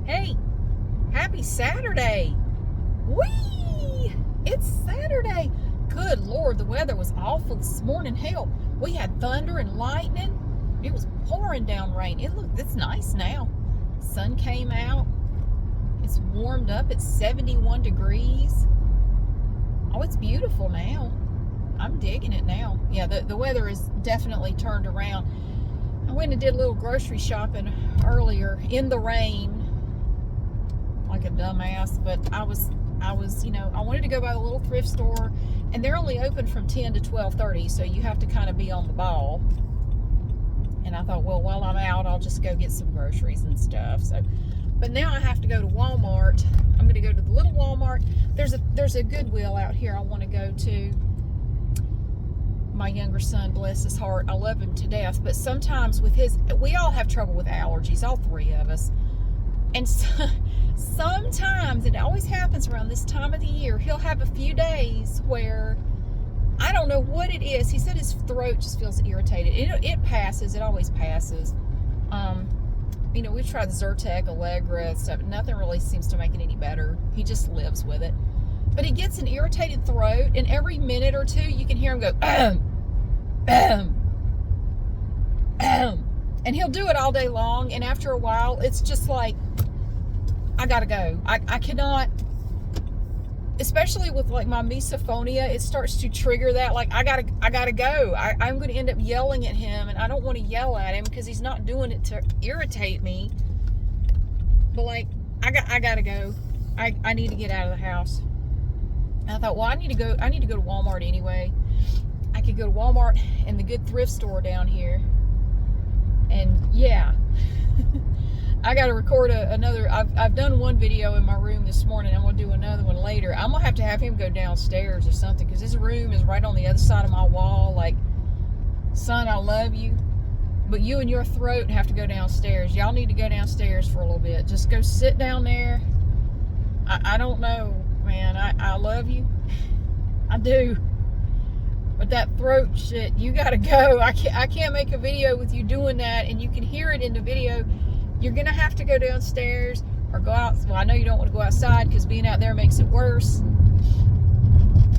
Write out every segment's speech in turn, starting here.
Hey, happy Saturday. Whee! It's Saturday. Good Lord, the weather was awful this morning. Hell, we had thunder and lightning. It was pouring down rain. It's nice now. Sun came out. It's warmed up. It's 71 degrees. Oh, it's beautiful now. I'm digging it now. Yeah, the weather is definitely turned around. I went and did a little grocery shopping earlier in the rain, like a dumbass, but I was, I wanted to go by the little thrift store, and they're only open from 10 to 12:30, so you have to kind of be on the ball. And I thought, well, while I'm out, I'll just go get some groceries and stuff. So, but now I have to go to Walmart. I'm going to go to the little Walmart. There's a Goodwill out here I want to go to. My younger son, bless his heart, I love him to death, but sometimes we all have trouble with allergies, all three of us. And so, sometimes, it always happens around this time of the year, he'll have a few days where, I don't know what it is. He said his throat just feels irritated. It passes. It always passes. We've tried Zyrtec, Allegra, stuff. Nothing really seems to make it any better. He just lives with it. But he gets an irritated throat, and every minute or two, you can hear him go, ahem, ahem. And he'll do it all day long, and after a while, it's just like, I gotta go. I cannot, especially with like my misophonia, it starts to trigger that, like, I gotta go. I'm gonna end up yelling at him, and I don't want to yell at him because he's not doing it to irritate me. But like, I gotta go. I need to get out of the house. And I thought, well, I need to go to Walmart anyway. I could go to Walmart and the good thrift store down here. And yeah, I got to record another. I've done one video in my room this morning. I'm going to do another one later. I'm going to have him go downstairs or something, because his room is right on the other side of my wall. Like, son, I love you, but you and your throat have to go downstairs. Y'all need to go downstairs for a little bit. Just go sit down there. I don't know, man. I love you. I do. But that throat shit, you gotta go. I can't make a video with you doing that, and you can hear it in the video. You're gonna have to go downstairs or go out. Well, I know you don't want to go outside because being out there makes it worse.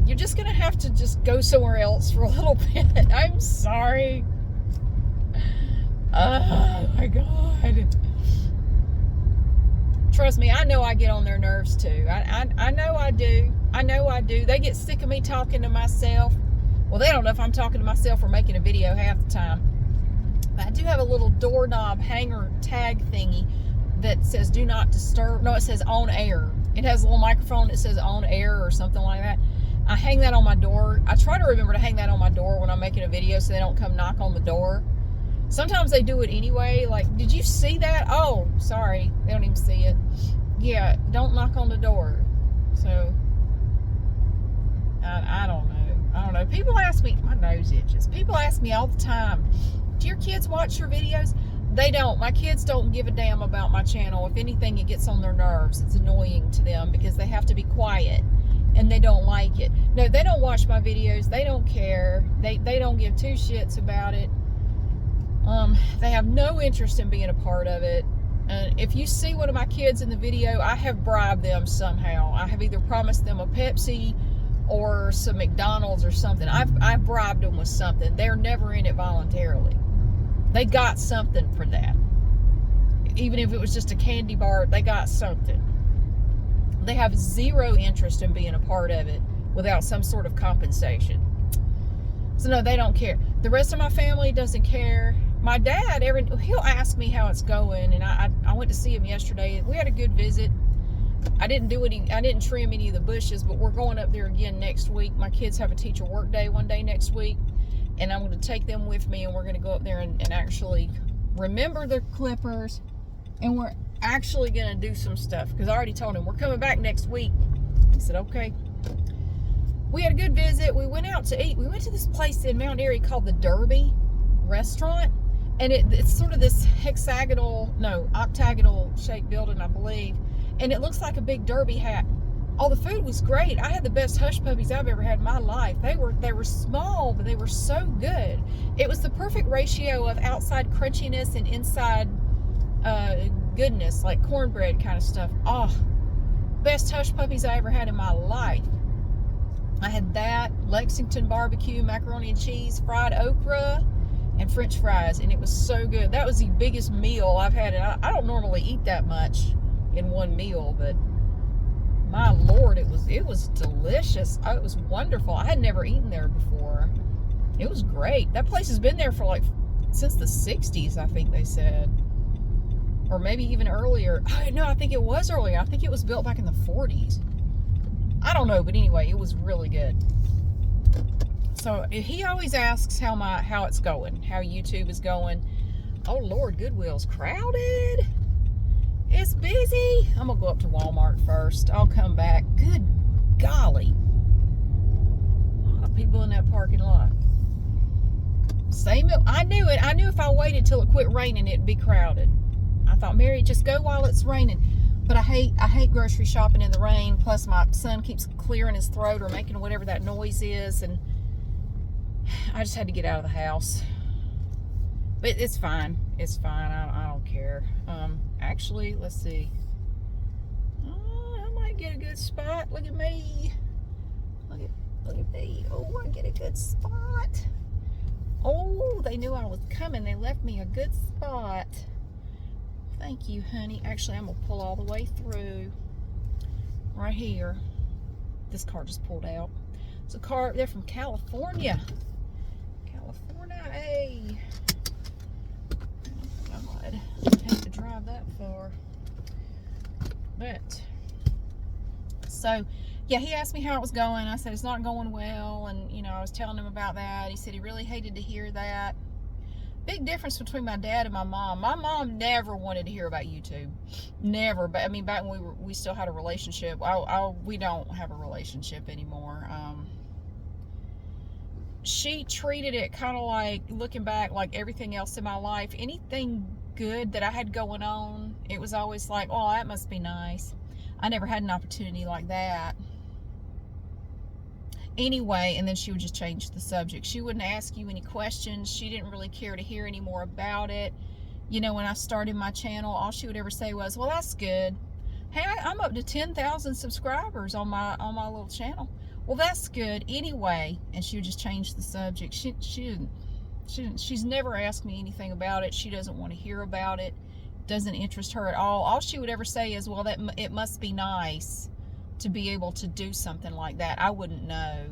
You're just gonna have to just go somewhere else for a little bit. I'm sorry. Oh my God. Trust me, I know I get on their nerves too. I know I do. I know I do. They get sick of me talking to myself. Well, they don't know if I'm talking to myself or making a video half the time. But I do have a little doorknob hanger tag thingy that says do not disturb. No, it says on air. It has a little microphone that says on air or something like that. I hang that on my door. I try to remember to hang that on my door when I'm making a video so they don't come knock on the door. Sometimes they do it anyway. Like, did you see that? Oh, sorry. They don't even see it. Yeah, don't knock on the door. So, I don't know. I don't know. People ask me, my nose itches. People ask me all the time, do your kids watch your videos? They don't. My kids don't give a damn about my channel. If anything, it gets on their nerves. It's annoying to them because they have to be quiet and they don't like it. No, they don't watch my videos. They don't care. They don't give two shits about it. They have no interest in being a part of it. And if you see one of my kids in the video, I have bribed them somehow. I have either promised them a Pepsi or some McDonald's or something. I've bribed them with something. They're never in it voluntarily. They got something for that. Even if it was just a candy bar, they got something. They have zero interest in being a part of it without some sort of compensation. So no, they don't care. The rest of my family doesn't care. My dad, he'll ask me how it's going, and I went to see him yesterday. We had a good visit. I didn't trim any of the bushes, but we're going up there again next week. My kids have a teacher work day one day next week, and I'm going to take them with me, and we're going to go up there and actually remember the clippers, and we're actually going to do some stuff, because I already told him we're coming back next week. He said, okay. We had a good visit. We went out to eat. We went to this place in Mount Airy called the Derby Restaurant. And it's sort of this octagonal shaped building, I believe. And it looks like a big derby hat. Oh, the food was great. I had the best hush puppies I've ever had in my life. They were small, but they were so good. It was the perfect ratio of outside crunchiness and inside goodness, like cornbread kind of stuff. Oh, best hush puppies I ever had in my life. I had that, Lexington barbecue, macaroni and cheese, fried okra, and French fries, and it was so good. That was the biggest meal I've had. And I don't normally eat that much in one meal, but my Lord, it was delicious. Oh, it was wonderful. I had never eaten there before. It was great. That place has been there for like since the 60s, I think they said. Or maybe even earlier. Oh, no, I think it was earlier. I think it was built back in the 40s. I don't know, but anyway, it was really good. So he always asks how it's going, how YouTube is going. Oh Lord, Goodwill's crowded. It's busy. I'm gonna go up to Walmart first. I'll come back. Good golly. A lot of people in that parking lot. I knew it. I knew if I waited till it quit raining, it'd be crowded. I thought, Mary, just go while it's raining. But I hate grocery shopping in the rain. Plus, my son keeps clearing his throat or making whatever that noise is, and I just had to get out of the house. But it's fine. It's fine. I don't care. Actually, let's see. I might get a good spot. Look at me. Look at me. Oh, I get a good spot. Oh, they knew I was coming. They left me a good spot. Thank you, honey. Actually, I'm going to pull all the way through. Right here. This car just pulled out. It's a car. They're from California. California. Hey. God. I hate to drive that far. But. So, yeah, he asked me how it was going. I said it's not going well. And, you know, I was telling him about that. He said he really hated to hear that. Big difference between my dad and my mom. My mom never wanted to hear about YouTube. Never. But I mean, back when we still had a relationship. We don't have a relationship anymore. She treated it kind of like, looking back, like everything else in my life. Anything good that I had going on, it was always like, oh, that must be nice. I never had an opportunity like that. Anyway, and then she would just change the subject. She wouldn't ask you any questions. She didn't really care to hear any more about it. You know, when I started my channel, all she would ever say was, well, that's good. Hey, I'm up to 10,000 subscribers on my little channel. Well, that's good. Anyway, and she would just change the subject. She's never asked me anything about it. She doesn't want to hear about it. Doesn't interest her at all. All she would ever say is, well, it must be nice to be able to do something like that. I wouldn't know.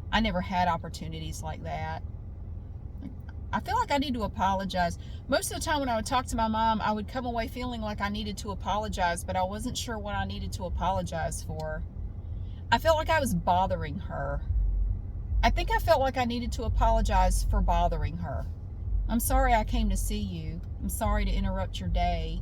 I never had opportunities like that. I feel like I need to apologize. Most of the time when I would talk to my mom, I would come away feeling like I needed to apologize, but I wasn't sure what I needed to apologize for. I felt like I was bothering her. I think I felt like I needed to apologize for bothering her. I'm sorry I came to see you. I'm sorry to interrupt your day.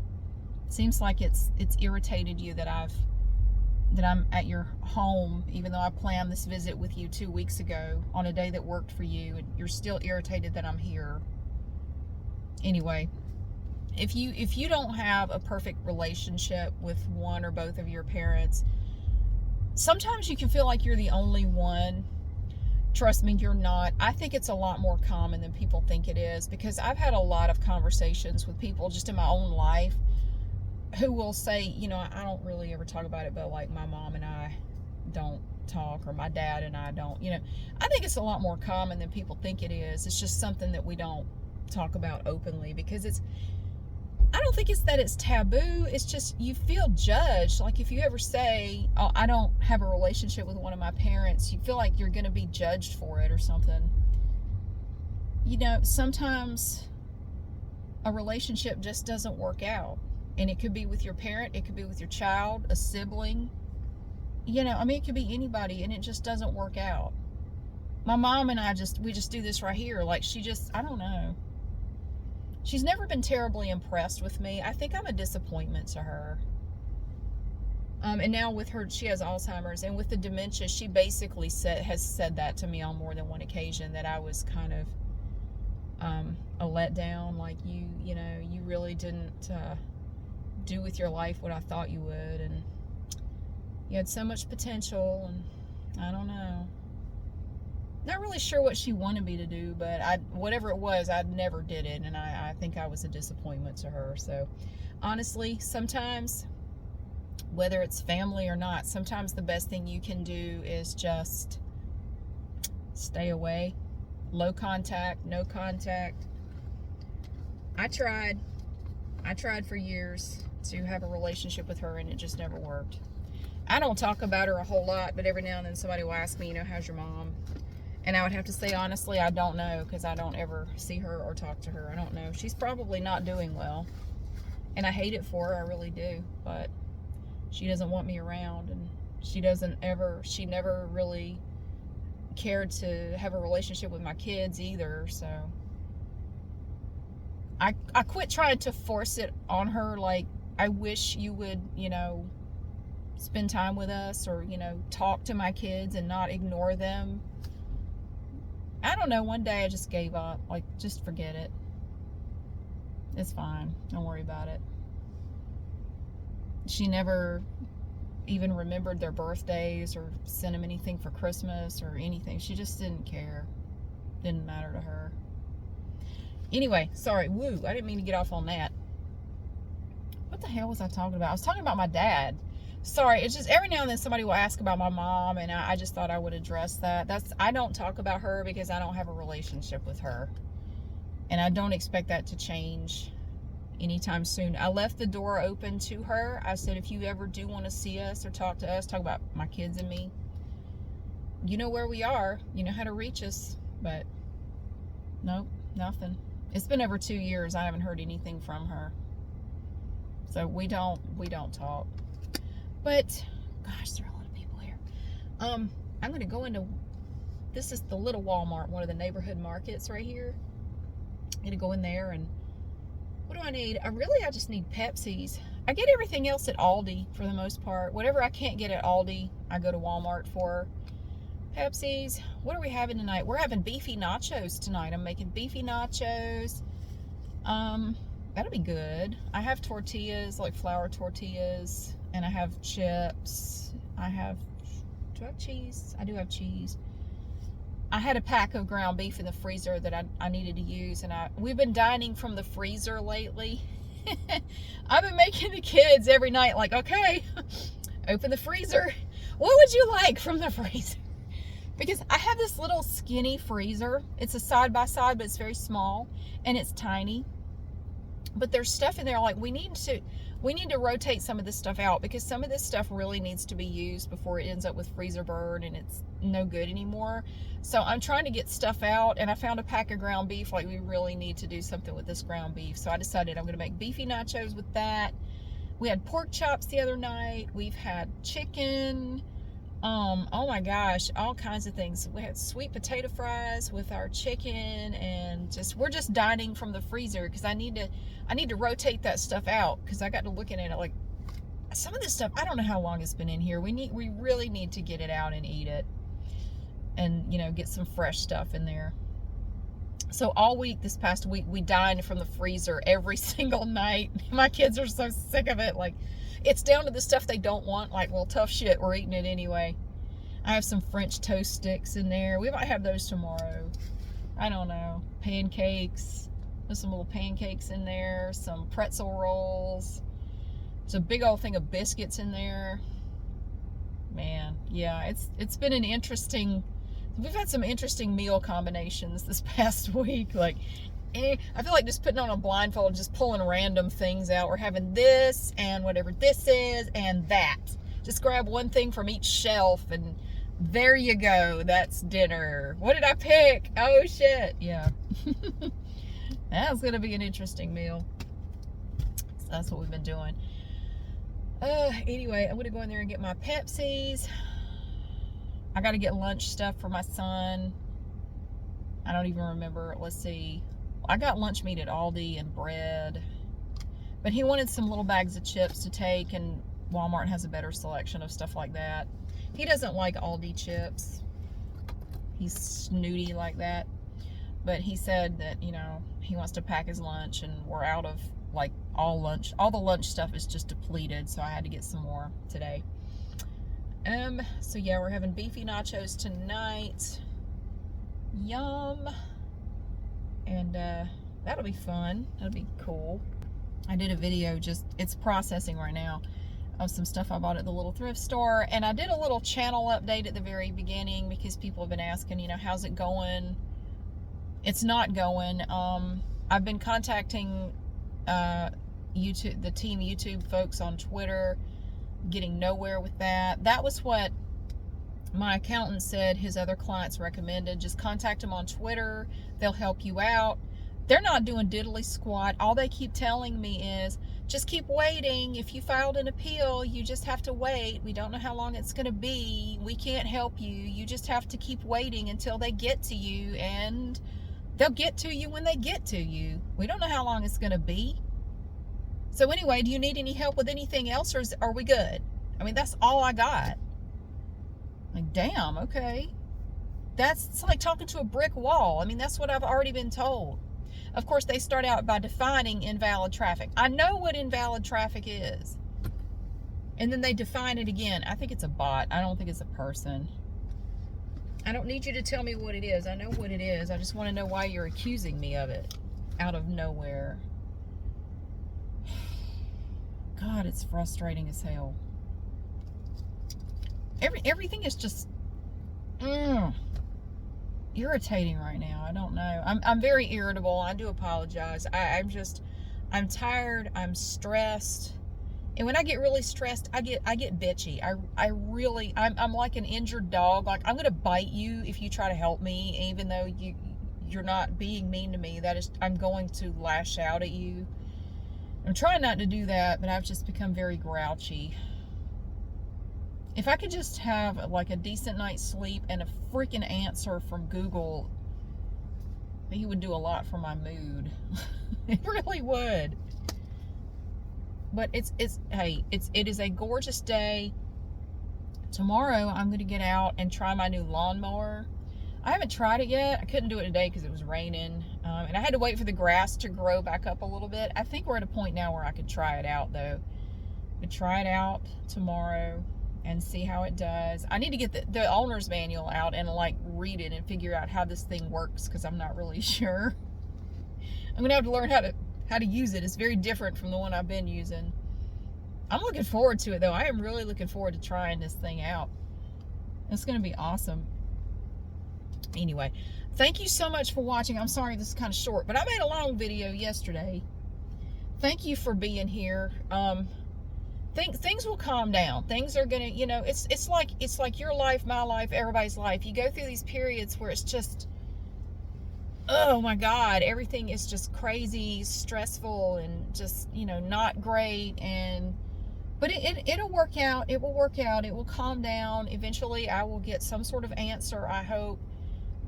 Seems like it's irritated you that I'm at your home, even though I planned this visit with you 2 weeks ago on a day that worked for you, and you're still irritated that I'm here. Anyway, if you don't have a perfect relationship with one or both of your parents, sometimes you can feel like you're the only one. Trust me, you're not. I think it's a lot more common than people think it is, because I've had a lot of conversations with people just in my own life who will say, you know, I don't really ever talk about it, but like my mom and I don't talk, or my dad and I don't, you know. I think it's a lot more common than people think it is. It's just something that we don't talk about openly, because I don't think it's that it's taboo. It's just you feel judged. Like if you ever say, oh, I don't have a relationship with one of my parents, you feel like you're going to be judged for it or something. You know, sometimes a relationship just doesn't work out. And it could be with your parent, it could be with your child, a sibling. You know, I mean, it could be anybody, and it just doesn't work out. My mom and we just do this right here. Like I don't know. She's never been terribly impressed with me. I think I'm a disappointment to her. And now with her, she has Alzheimer's, and with the dementia, she basically has said that to me on more than one occasion, that I was kind of a letdown. Like you know, you really didn't do with your life what I thought you would, and you had so much potential, and I don't know. Not really sure what she wanted me to do, but whatever it was, I never did it, and I think I was a disappointment to her. So honestly, sometimes, whether it's family or not, sometimes the best thing you can do is just stay away. Low contact, no contact. I tried for years to have a relationship with her, and it just never worked. I don't talk about her a whole lot, but every now and then somebody will ask me, how's your mom? And I would have to say, honestly, I don't know, because I don't ever see her or talk to her. I don't know. She's probably not doing well. And I hate it for her, I really do. But she doesn't want me around, and she never really cared to have a relationship with my kids either. So I quit trying to force it on her, like, I wish you would, spend time with us, or, talk to my kids and not ignore them. I don't know, one day I just gave up. Like, just forget it. It's fine. Don't worry about it. She never even remembered their birthdays or sent them anything for Christmas or anything. She just didn't care. Didn't matter to her. Anyway, sorry. Woo, I didn't mean to get off on that. What the hell was I talking about? I was talking about my dad. Sorry, it's just every now and then somebody will ask about my mom, and I just thought I would address that. I don't talk about her because I don't have a relationship with her. And I don't expect that to change anytime soon. I left the door open to her. I said, if you ever do want to see us or talk to us, talk about my kids and me, you know where we are. You know how to reach us. But nope, nothing. It's been over 2 years. I haven't heard anything from her. So we don't talk. But gosh, there are a lot of people here. I'm going to go into, this is the little Walmart, one of the neighborhood markets right here. I'm going to go in there, and what do I need? I just need Pepsis. I get everything else at Aldi for the most part. Whatever I can't get at Aldi, I go to Walmart for. Pepsis. What are we having tonight? We're having beefy nachos tonight. I'm making beefy nachos. That'll be good. I have tortillas, like flour tortillas, and I have chips. Do I have cheese? I do have cheese. I had a pack of ground beef in the freezer that I needed to use, and we've been dining from the freezer lately. I've been making the kids every night, like, okay, open the freezer. What would you like from the freezer? Because I have this little skinny freezer. It's a side-by-side, but it's very small, and it's tiny. But there's stuff in there, like, we need to rotate some of this stuff out, because some of this stuff really needs to be used before it ends up with freezer burn and it's no good anymore. So I'm trying to get stuff out, and I found a pack of ground beef. Like, we really need to do something with this ground beef. So I decided I'm going to make beefy nachos with that. We had pork chops the other night. We've had chicken. Oh my gosh, all kinds of things. We had sweet potato fries with our chicken, and we're just dining from the freezer, because I need to rotate that stuff out, because I got to looking at it, like, some of this stuff, I don't know how long it's been in here. We really need to get it out and eat it, and get some fresh stuff in there. So all week, this past week, we dined from the freezer every single night. My kids are so sick of it. Like, it's down to the stuff they don't want. Like, well, tough shit, we're eating it anyway. I have some French toast sticks in there. We might have those tomorrow. I don't know. Pancakes. There's some little pancakes in there. Some pretzel rolls. There's a big old thing of biscuits in there. Man, yeah, it's been an interesting... We've had some interesting meal combinations this past week. Like, I feel like just putting on a blindfold, just pulling random things out. We're having this and whatever this is and that. Just grab one thing from each shelf, and there you go. That's dinner. What did I pick? Oh, shit. Yeah. That's going to be an interesting meal. So that's what we've been doing. Anyway, I'm going to go in there and get my Pepsis. I got to get lunch stuff for my son. I don't even remember. Let's see. I got lunch meat at Aldi and bread. But he wanted some little bags of chips to take, and Walmart has a better selection of stuff like that. He doesn't like Aldi chips. He's snooty like that. But he said that, he wants to pack his lunch, and we're out of, like, all the lunch stuff is just depleted, so I had to get some more today. So yeah, we're having beefy nachos tonight. Yum. And that'll be fun. That'll be cool. I did a video, just, it's processing right now, of some stuff I bought at the little thrift store. And I did a little channel update at the very beginning because people have been asking, you know, how's it going? It's not going. I've been contacting YouTube, the team YouTube folks on Twitter, getting nowhere with that. That was what my accountant said his other clients recommended. Just contact them on Twitter. They'll help you out. They're not doing diddly squat. All they keep telling me is, just keep waiting. If you filed an appeal, you just have to wait. We don't know how long it's going to be. We can't help you. You just have to keep waiting until they get to you, and they'll get to you when they get to you. We don't know how long it's going to be. So anyway, do you need any help with anything else, or are we good? I mean, that's all I got. Like, damn, okay. It's like talking to a brick wall. I mean, that's what I've already been told. Of course, they start out by defining invalid traffic. I know what invalid traffic is. And then they define it again. I think it's a bot. I don't think it's a person. I don't need you to tell me what it is. I know what it is. I just want to know why you're accusing me of it out of nowhere. God, it's frustrating as hell. Everything is just irritating right now. I don't know. I'm very irritable. I do apologize. I'm tired. I'm stressed. And when I get really stressed, I get bitchy. I'm like an injured dog. Like, I'm gonna bite you if you try to help me, even though you're not being mean to me. I'm going to lash out at you. I'm trying not to do that, but I've just become very grouchy. If I could just have like a decent night's sleep and a freaking answer from Google, he would do a lot for my mood. It really would. But it is a gorgeous day. Tomorrow I'm going to get out and try my new lawnmower. I haven't tried it yet. I couldn't do it today because it was raining. And I had to wait for the grass to grow back up a little bit. I think we're at a point now where I could try it out, though. I could try it out tomorrow and see how it does. I need to get the owner's manual out and like read it and figure out how this thing works, because I'm not really sure. I'm going to have to learn how to use it. It's very different from the one I've been using. I'm looking forward to it, though. I am really looking forward to trying this thing out. It's going to be awesome. Anyway, thank you so much for watching. I'm sorry this is kind of short, but I made a long video yesterday. Thank you for being here. Things will calm down. Things are gonna, you know, it's like your life, my life, everybody's life. You go through these periods where it's just, oh my God, everything is just crazy, stressful, and just, you know, not great. But it'll work out. It will work out. It will calm down. Eventually, I will get some sort of answer, I hope.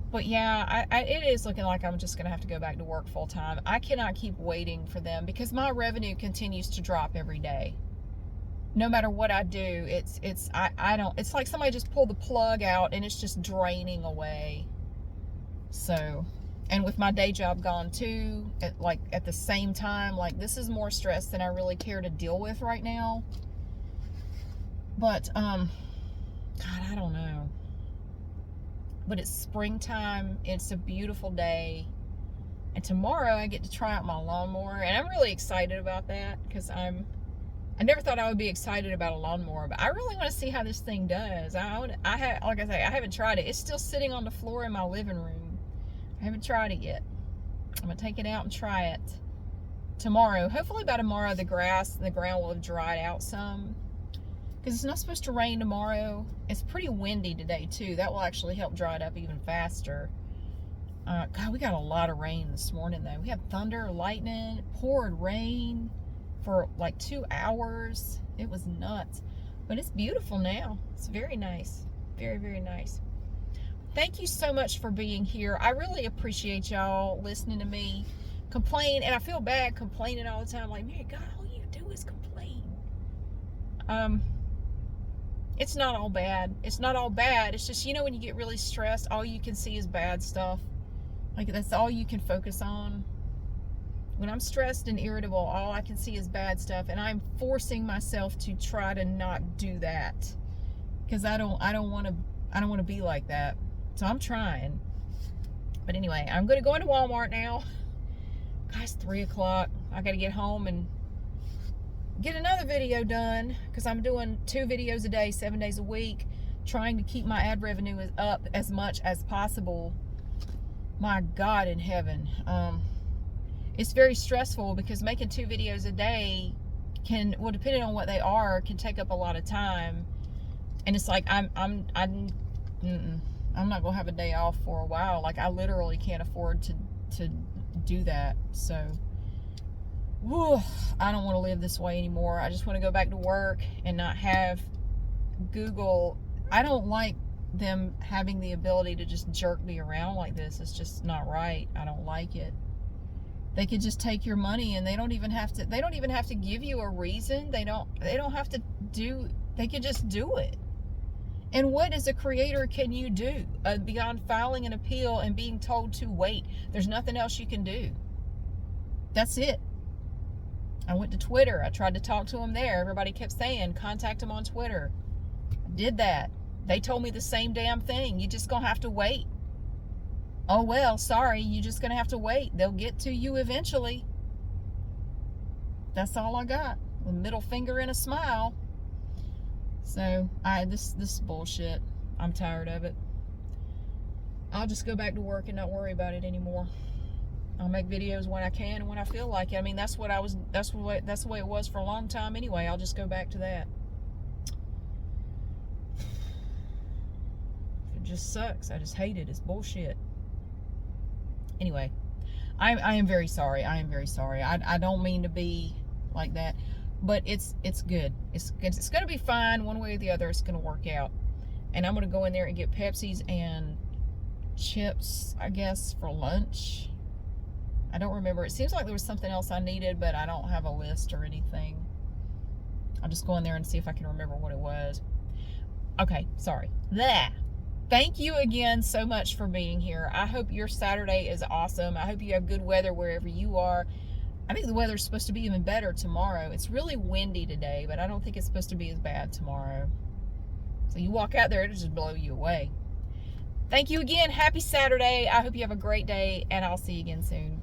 But yeah, it is looking like I'm just going to have to go back to work full time. I cannot keep waiting for them because my revenue continues to drop every day. No matter what I do, it's like somebody just pulled the plug out and it's just draining away. So, and with my day job gone too, at the same time, like, this is more stress than I really care to deal with right now. But, God, I don't know. But it's springtime. It's a beautiful day. And tomorrow I get to try out my lawnmower. And I'm really excited about that because I never thought I would be excited about a lawnmower. But I really want to see how this thing does. Like I say, I haven't tried it. It's still sitting on the floor in my living room. I haven't tried it yet. I'm going to take it out and try it tomorrow. Hopefully by tomorrow the ground will have dried out some. Because it's not supposed to rain tomorrow. It's pretty windy today too. That will actually help dry it up even faster. God, we got a lot of rain this morning though. We had thunder, lightning, poured rain for like 2 hours. It was nuts. But it's beautiful now. It's very nice. Very, very nice. Thank you so much for being here. I really appreciate y'all listening to me complain. And I feel bad complaining all the time. Like, man, God, all you do is complain. It's not all bad. It's not all bad. It's just, you know, when you get really stressed, all you can see is bad stuff. Like, that's all you can focus on. When I'm stressed and irritable, all I can see is bad stuff. And I'm forcing myself to try to not do that. Because I don't want to be like that. So I'm trying. But anyway, I'm going to go into Walmart now. Guys, 3 o'clock. I got to get home and get another video done, because I'm doing 2 videos a day, 7 days a week, trying to keep my ad revenue up as much as possible. My God in heaven. It's very stressful because making 2 videos a day can, well, depending on what they are, can take up a lot of time. And it's like I'm not gonna have a day off for a while. Like, I literally can't afford to do that. So, whew, I don't want to live this way anymore. I just want to go back to work and not have Google. I don't like them having the ability to just jerk me around like this. It's just not right. I don't like it. They could just take your money, and they don't even have to give you a reason. They don't have to do, they could just do it. And what as a creator can you do beyond filing an appeal and being told to wait? There's nothing else you can do. That's it. I went to Twitter. I tried to talk to them there. Everybody kept saying, contact them on Twitter. I did that. They told me the same damn thing. You just gonna have to wait. Oh, well, sorry. You just gonna have to wait. They'll get to you eventually. That's all I got. A middle finger and a smile. So, this is bullshit. I'm tired of it. I'll just go back to work and not worry about it anymore. I'll make videos when I can and when I feel like it. I mean, that's the way it was for a long time anyway. I'll just go back to that. It just sucks. I just hate it. It's bullshit. Anyway, I am very sorry. I am very sorry. I don't mean to be like that, but it's good. It's going to be fine one way or the other. It's going to work out. And I'm going to go in there and get Pepsis and chips, I guess, for lunch. I don't remember. It seems like there was something else I needed, but I don't have a list or anything. I'll just go in there and see if I can remember what it was. Okay, sorry. Blah. Thank you again so much for being here. I hope your Saturday is awesome. I hope you have good weather wherever you are. I think the weather's supposed to be even better tomorrow. It's really windy today, but I don't think it's supposed to be as bad tomorrow. So you walk out there, it'll just blow you away. Thank you again. Happy Saturday. I hope you have a great day, and I'll see you again soon.